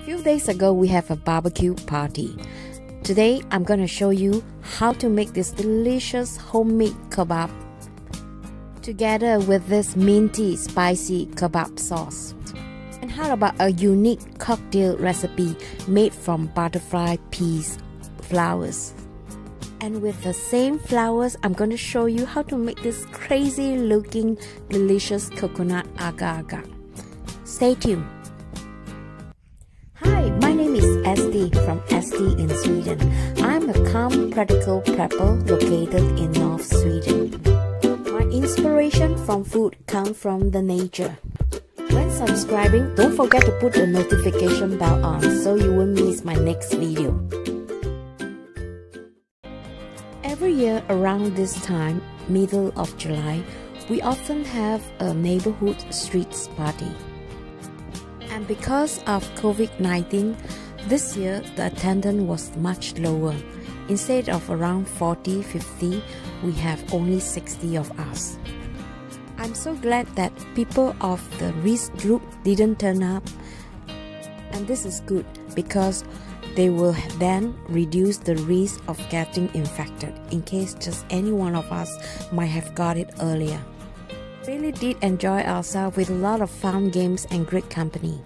Few days ago we have a barbecue party. Today I'm gonna show you how to make this delicious homemade kebab together with this minty spicy kebab sauce. And how about a unique cocktail recipe made from butterfly peas flowers. And with the same flowers, I'm going to show you how to make this crazy looking delicious coconut agar. Stay tuned. Hi, my name is Esti from Esti in Sweden. I'm a calm, practical prepper located in North Sweden. My inspiration from food comes from the nature. When subscribing, don't forget to put the notification bell on so you won't miss my next video. Every year around this time, middle of July, we often have a neighborhood streets party. And because of COVID-19, this year the attendance was much lower. Instead of around 40-50, we have only 60 of us. I'm so glad that people of the risk group didn't turn up, and this is good because they will then reduce the risk of getting infected in case just any one of us might have got it earlier. Really did enjoy ourselves with a lot of fun games and great company.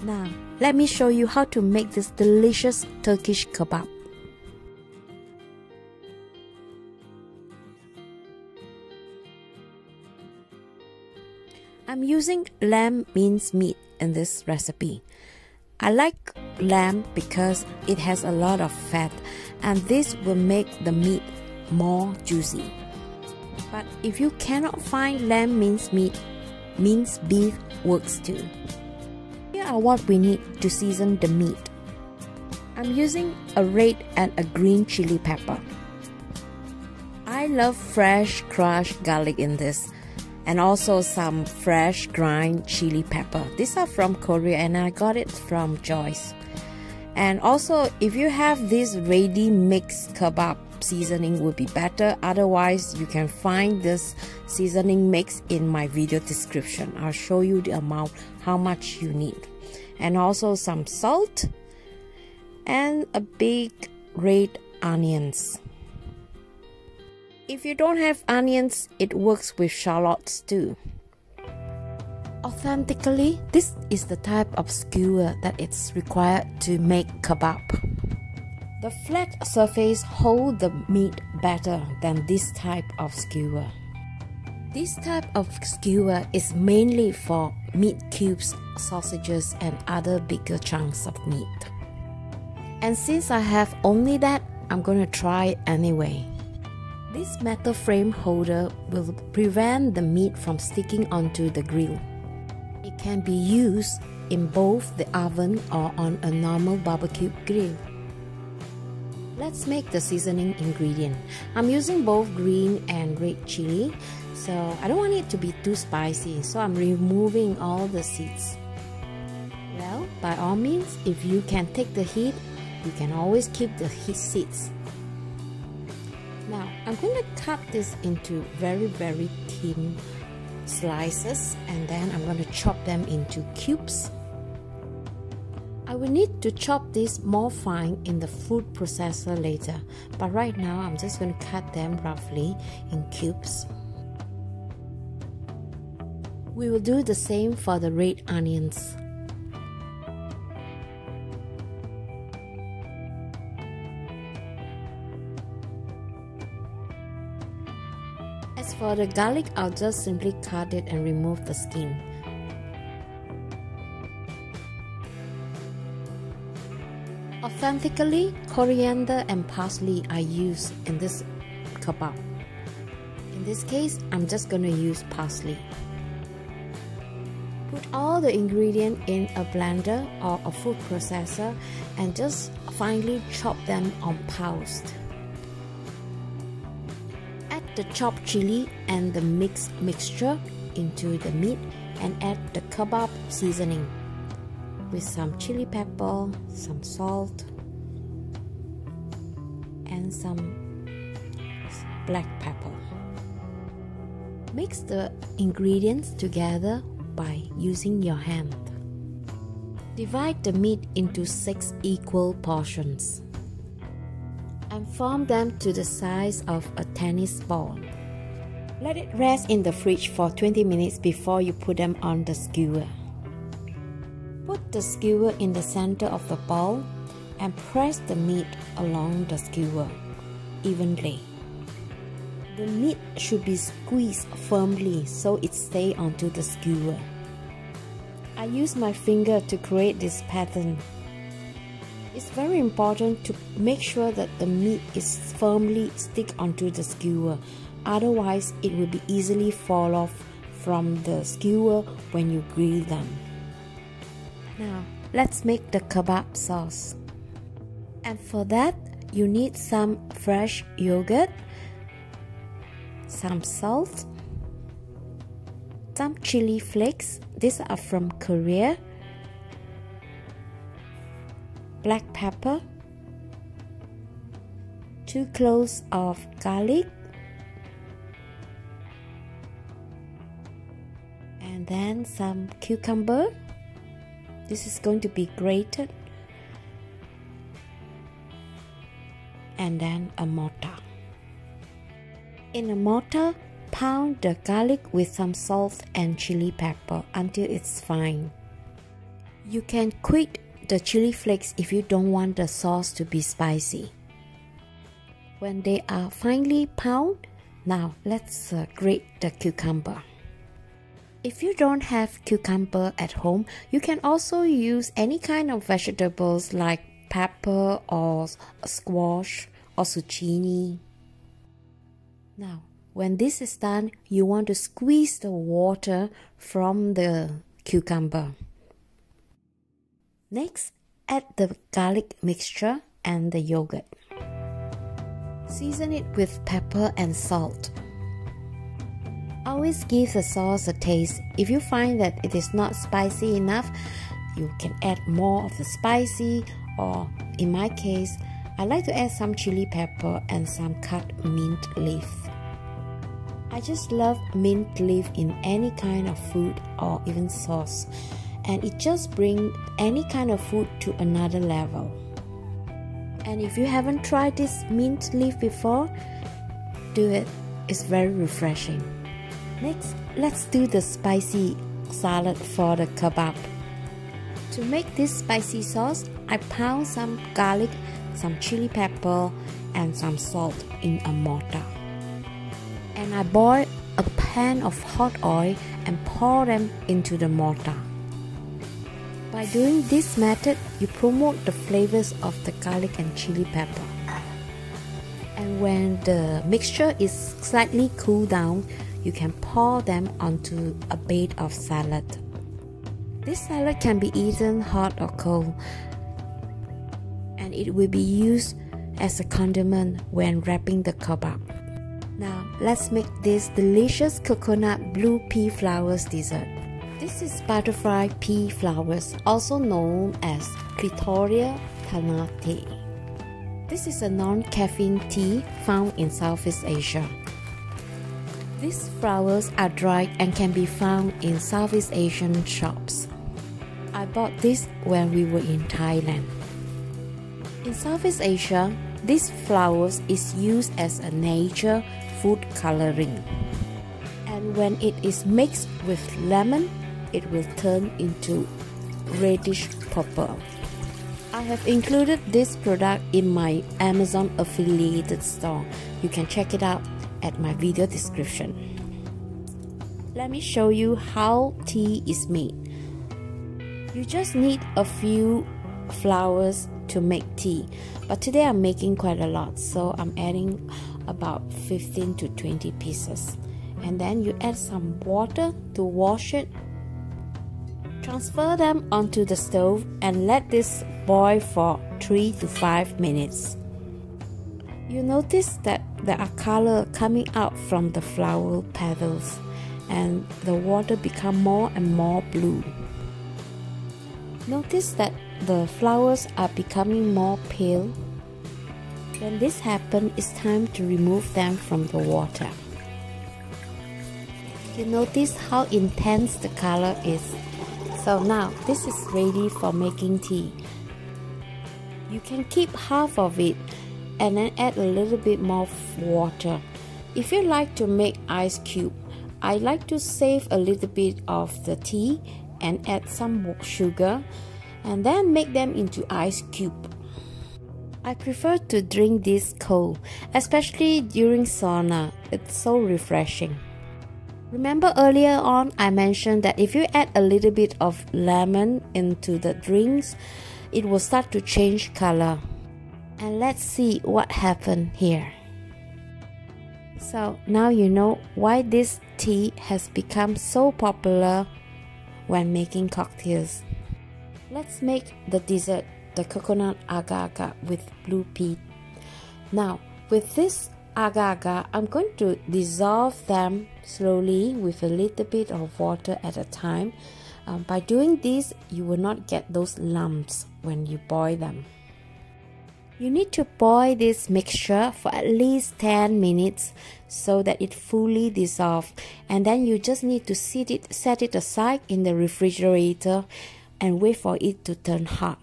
Now, let me show you how to make this delicious Turkish kebab. I'm using lamb mince meat in this recipe. I like lamb because it has a lot of fat, and this will make the meat more juicy. But if you cannot find lamb mince meat, minced beef works too. Here are what we need to season the meat. I'm using a red and a green chili pepper. I love fresh crushed garlic in this, and also some fresh grind chili pepper. These are from Korea and I got it from Joyce. And also, if you have this ready mixed kebab seasoning would be better. Otherwise, you can find this seasoning mix in my video description. I'll show you the amount, how much you need. And also some salt and a big red onions. If you don't have onions, it works with shallots too. Authentically, this is the type of skewer that it's required to make kebab. The flat surface holds the meat better than this type of skewer. This type of skewer is mainly for meat cubes, sausages, and other bigger chunks of meat. And since I have only that, I'm gonna try it anyway. This metal frame holder will prevent the meat from sticking onto the grill. It can be used in both the oven or on a normal barbecue grill. Let's make the seasoning ingredient. I'm using both green and red chili, so I don't want it to be too spicy, so I'm removing all the seeds. Well, by all means, if you can take the heat, you can always keep the seeds. Now, I'm going to cut this into very thin slices, and then I'm going to chop them into cubes. I will need to chop this more fine in the food processor later, but right now I'm just going to cut them roughly in cubes. We will do the same for the red onions. As for the garlic, I'll just simply cut it and remove the skin. Authentically, coriander and parsley are used in this kebab. In this case, I'm just going to use parsley. Put all the ingredients in a blender or a food processor and just finely chop them on paused. Add the chopped chili and the mixed mixture into the meat and add the kebab seasoning with some chili pepper, some salt, and some black pepper. Mix the ingredients together by using your hand. Divide the meat into 6 equal portions and form them to the size of a tennis ball. Let it rest in the fridge for 20 minutes before you put them on the skewer. Put the skewer in the center of the bowl and press the meat along the skewer evenly. The meat should be squeezed firmly so it stays onto the skewer. I use my finger to create this pattern. It's very important to make sure that the meat is firmly stick onto the skewer, otherwise it will be easily fall off from the skewer when you grill them. Now let's make the kebab sauce. And for that you need some fresh yogurt, some salt, some chili flakes, these are from Korea, black pepper, 2 cloves of garlic, and then some cucumber. This is going to be grated, and then a mortar. In a mortar, pound the garlic with some salt and chili pepper until it's fine. You can quit the chili flakes if you don't want the sauce to be spicy. When they are finely pounded, now let's grate the cucumber. If you don't have cucumber at home, you can also use any kind of vegetables like pepper or squash or zucchini. Now, when this is done, you want to squeeze the water from the cucumber. Next, add the garlic mixture and the yogurt. Season it with pepper and salt. Always give the sauce a taste. If you find that it is not spicy enough, you can add more of the spicy, or in my case, I like to add some chili pepper and some cut mint leaf. I just love mint leaf in any kind of food or even sauce, and it just brings any kind of food to another level. And if you haven't tried this mint leaf before, do it. It's very refreshing. Next, let's do the spicy salad for the kebab. To make this spicy sauce, I pound some garlic, some chili pepper, and some salt in a mortar. And I boil a pan of hot oil and pour them into the mortar. By doing this method, you promote the flavors of the garlic and chili pepper. And when the mixture is slightly cooled down, you can pour them onto a bed of salad. This salad can be eaten hot or cold, and it will be used as a condiment when wrapping the kebab. Now let's make this delicious coconut blue pea flowers dessert. This is butterfly pea flowers, also known as Clitoria tanate. This is a non-caffeine tea found in Southeast Asia. These flowers are dried and can be found in Southeast Asian shops. I bought this when we were in Thailand. In Southeast Asia, these flowers is used as a nature food coloring. And when it is mixed with lemon, it will turn into reddish purple. I have included this product in my Amazon affiliated store. You can check it out at my video description. Let me show you how tea is made. You just need a few flowers to make tea, but today I'm making quite a lot, so I'm adding about 15 to 20 pieces. And then you add some water to wash it. Transfer them onto the stove and let this boil for 3 to 5 minutes. You notice that there are color coming out from the flower petals, and the water become more and more blue. Notice that the flowers are becoming more pale. When this happens, it's time to remove them from the water. You notice how intense the color is. So now this is ready for making tea. You can keep half of it and then add a little bit more water. If you like to make ice cube, I like to save a little bit of the tea and add some sugar and then make them into ice cube. I prefer to drink this cold, especially during sauna. It's so refreshing. Remember earlier on I mentioned that if you add a little bit of lemon into the drinks, it will start to change color. And let's see what happened here. So now you know why this tea has become so popular when making cocktails. Let's make the dessert, the coconut agar-agar with blue pea. Now with this agar-agar, I'm going to dissolve them slowly with a little bit of water at a time. By doing this, you will not get those lumps when you boil them. You need to boil this mixture for at least 10 minutes so that it fully dissolves, and then you just need to set it aside in the refrigerator and wait for it to turn hot.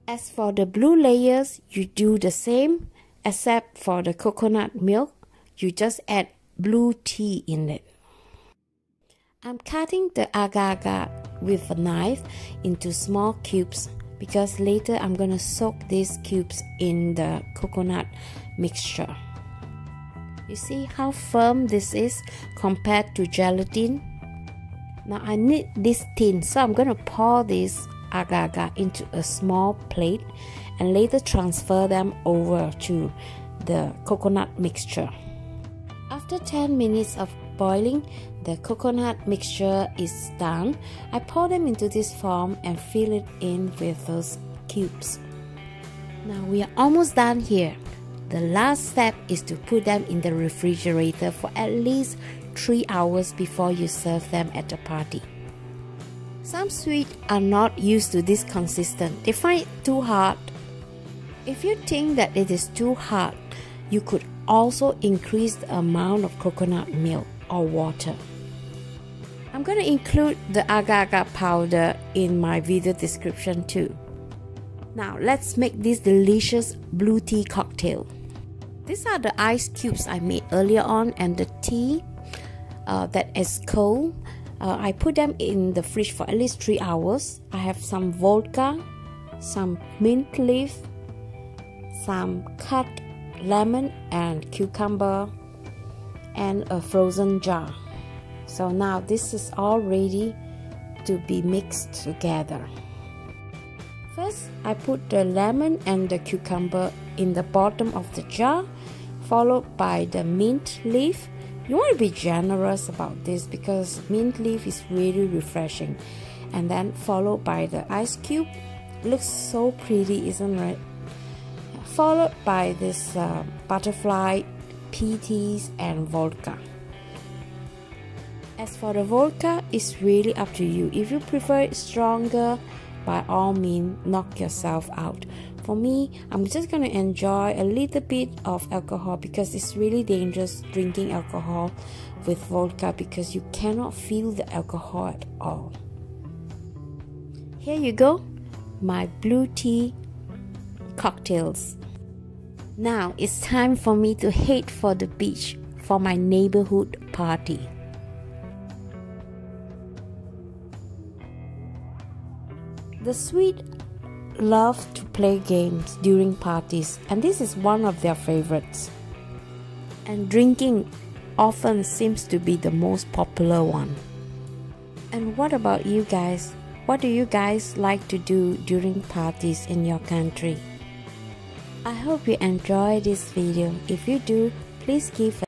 As for the blue layers, you do the same, except for the coconut milk, you just add blue tea in it. I'm cutting the agar-agar with a knife into small cubes because later I'm going to soak these cubes in the coconut mixture. You see how firm this is compared to gelatin? Now I need this thin, so I'm going to pour this agar-agar into a small plate and later transfer them over to the coconut mixture. After 10 minutes of boiling, the coconut mixture is done. I pour them into this form and fill it in with those cubes. Now we are almost done here. The last step is to put them in the refrigerator for at least 3 hours before you serve them at the party. Some sweets are not used to this consistent. They find it too hard. If you think that it is too hard, you could also increase the amount of coconut milk or water. I'm going to include the agar-agar powder in my video description too. Now let's make this delicious blue tea cocktail. These are the ice cubes I made earlier on and the tea that is cold. I put them in the fridge for at least 3 hours. I have some vodka, some mint leaf, some cut lemon and cucumber, and a frozen jar. So now this is all ready to be mixed together. First, I put the lemon and the cucumber in the bottom of the jar, followed by the mint leaf. You want to be generous about this because mint leaf is really refreshing. And then followed by the ice cube. Looks so pretty, isn't it? Followed by this butterfly, peaties, and vodka. As for the vodka, it's really up to you. If you prefer it stronger, by all means, knock yourself out. For me, I'm just going to enjoy a little bit of alcohol because it's really dangerous drinking alcohol with vodka because you cannot feel the alcohol at all. Here you go, my blue tea cocktails. Now it's time for me to head for the beach for my neighborhood party. The Swedes love to play games during parties, and this is one of their favorites. And drinking often seems to be the most popular one. And what about you guys? What do you guys like to do during parties in your country? I hope you enjoy this video. If you do, please give